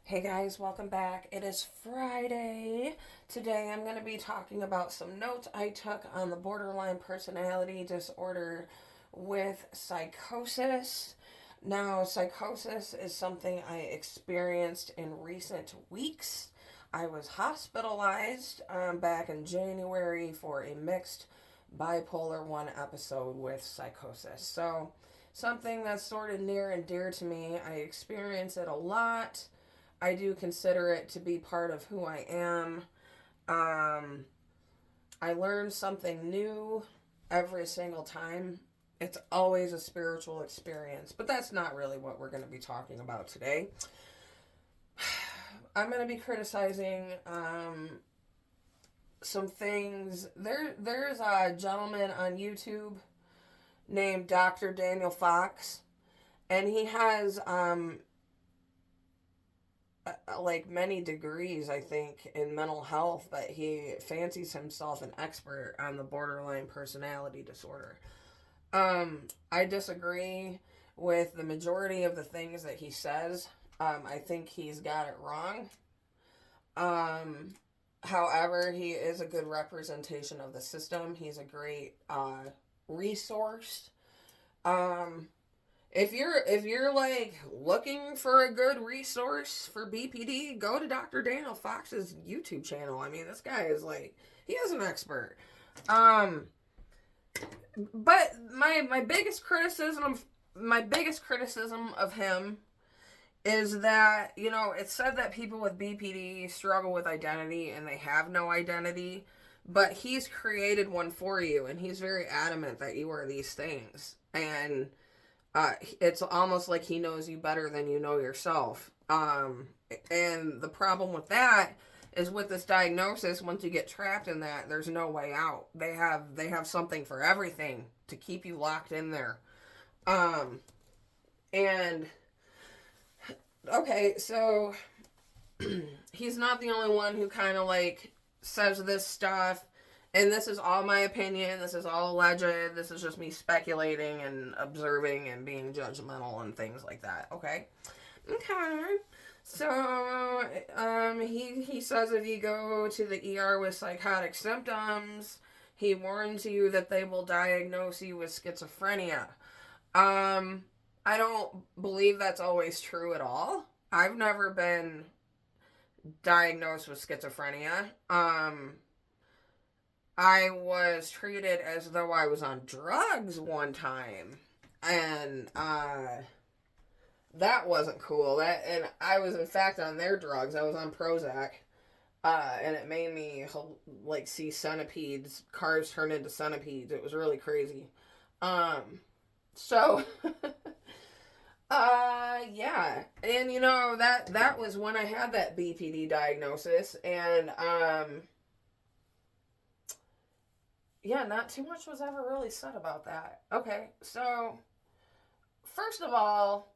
Hey guys, welcome back. It is Friday. Today I'm going to be talking about some notes I took on the borderline personality disorder with psychosis. Now, psychosis is something I experienced in recent weeks. I was hospitalized back in January for a mixed bipolar 1 episode with psychosis. So, something that's sort of near and dear to me. I experience it a lot. I do consider it to be part of who I am. Um, I learn something new every single time. It's always a spiritual experience, but that's not really what we're going to be talking about today. I'm going to be criticizing some things. There's a gentleman on YouTube named Dr. Daniel Fox, and he has like many degrees, I think, in mental health, but he fancies himself an expert on the borderline personality disorder. I disagree with the majority of the things that he says. I think he's got it wrong. However, he is a good representation of the system. He's a great resource. Um, if you're like looking for a good resource for BPD, go to Dr. Daniel Fox's YouTube channel. I mean, this guy is like, he is an expert. Um, but my biggest criticism of him is that, it's said that people with BPD struggle with identity and they have no identity, but he's created one for you, and he's very adamant that you are these things. And it's almost like he knows you better than you know yourself. And the problem with that is, with this diagnosis, once you get trapped in that, there's no way out. They have something for everything to keep you locked in there. And okay, so he's not the only one who kind of like says this stuff. And this is all my opinion. This is all alleged. This is just me speculating and observing and being judgmental and things like that. Okay. Okay. So, he says if you go to the ER with psychotic symptoms, he warns you that they will diagnose you with schizophrenia. I don't believe that's always true at all. I've never been diagnosed with schizophrenia. I was treated as though I was on drugs one time, and that wasn't cool. And I was in fact on their drugs. I was on Prozac, and it made me like see centipedes, cars turn into centipedes. It was really crazy. So yeah, and that was when I had that BPD diagnosis, and yeah, not too much was ever really said about that. Okay, so first of all,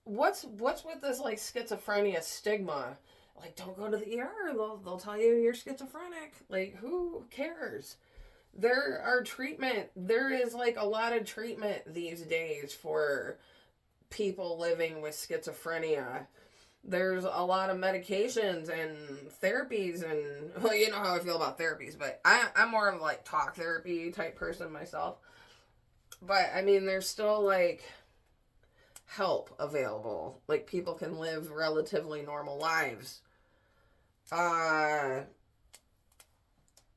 what's with this like schizophrenia stigma? Like, don't go to the ER. They'll tell you you're schizophrenic. Like, who cares? There is like a lot of treatment these days for people living with schizophrenia. There's a lot of medications and therapies, and well, you know how I feel about therapies, but I'm more of like talk therapy type person myself. But I mean, there's still like help available. Like, people can live relatively normal lives. Uh,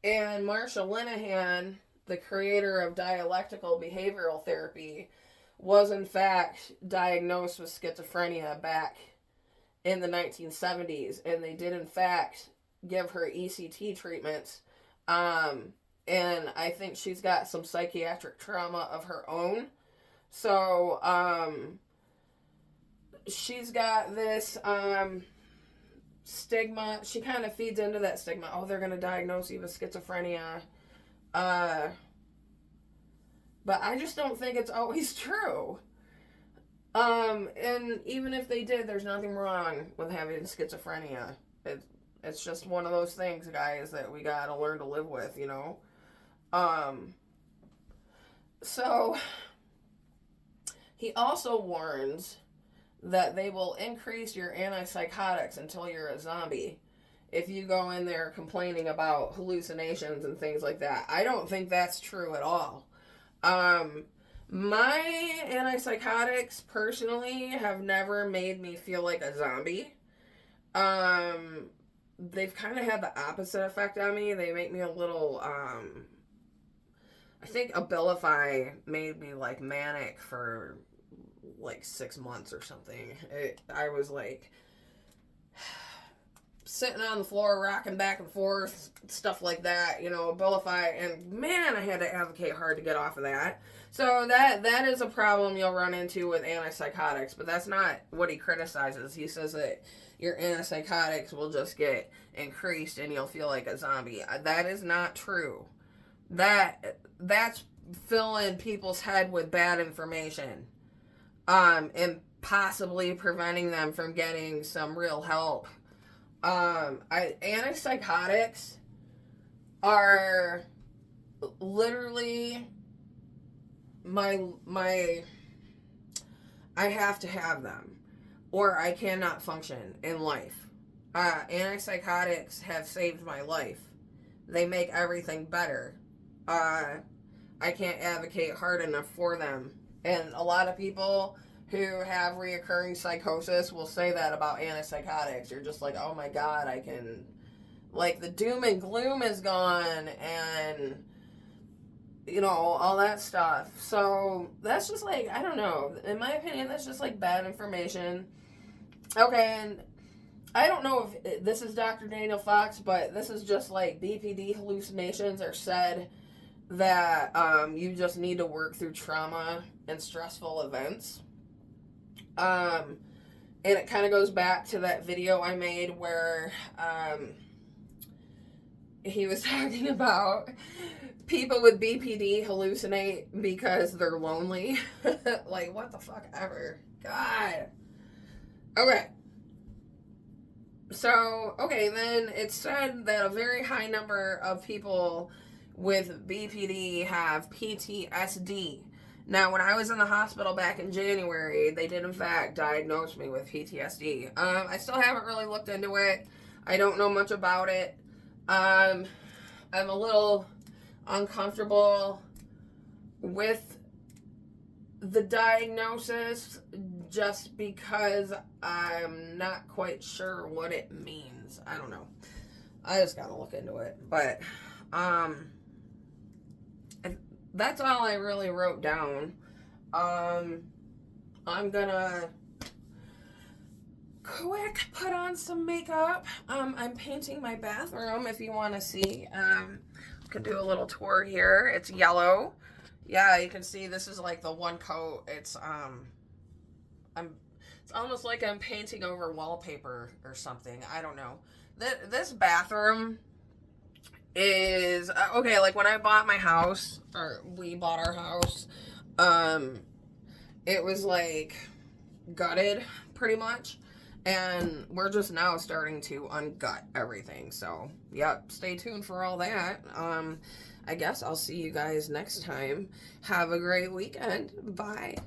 and Marsha Linehan, the creator of dialectical behavioral therapy, was in fact diagnosed with schizophrenia back in the 1970s, and they did in fact give her ECT treatments. And I think she's got some psychiatric trauma of her own. So she's got this stigma. She kind of feeds into that stigma. Oh, they're going to diagnose you with schizophrenia. But I just don't think it's always true. And even if they did, there's nothing wrong with having schizophrenia. It's just one of those things, guys, that we gotta learn to live with, So, he also warns that they will increase your antipsychotics until you're a zombie if you go in there complaining about hallucinations and things like that. I don't think that's true at all. My antipsychotics personally have never made me feel like a zombie. They've kind of had the opposite effect on me. They make me a little, I think Abilify made me like manic for like 6 months or something. I was like sitting on the floor, rocking back and forth, stuff like that, Abilify, and man, I had to advocate hard to get off of that. So that is a problem you'll run into with antipsychotics, but that's not what he criticizes. He says that your antipsychotics will just get increased and you'll feel like a zombie. That is not true. That's filling people's head with bad information, and possibly preventing them from getting some real help. Antipsychotics are literally my I have to have them or I cannot function in life. Antipsychotics have saved my life. They make everything better. I can't advocate hard enough for them. And a lot of people who have reoccurring psychosis will say that about antipsychotics. You're just like, oh my God, I can, like, the doom and gloom is gone and, all that stuff. So that's just like, I don't know. In my opinion, that's just like bad information. Okay, and I don't know if this is Dr. Daniel Fox, but this is just like BPD hallucinations are said that you just need to work through trauma and stressful events. And it kind of goes back to that video I made where he was talking about people with BPD hallucinate because they're lonely. Like, what the fuck ever. God. Okay. So, then it's said that a very high number of people with BPD have PTSD. Now, when I was in the hospital back in January, they did in fact diagnose me with PTSD. I still haven't really looked into it. I don't know much about it. I'm a little uncomfortable with the diagnosis just because I'm not quite sure what it means. I don't know. I just gotta look into it. But, that's all I really wrote down. I'm gonna quick put on some makeup. I'm painting my bathroom if you want to see. Could do a little tour here. It's yellow. Yeah, you can see this is like the one coat. It's almost like I'm painting over wallpaper or something. I don't know. This bathroom is okay. Like when I bought my house, or we bought our house, it was like gutted pretty much, and we're just now starting to ungut everything. So yep, stay tuned for all that. I guess I'll see you guys next time. Have a great weekend. Bye.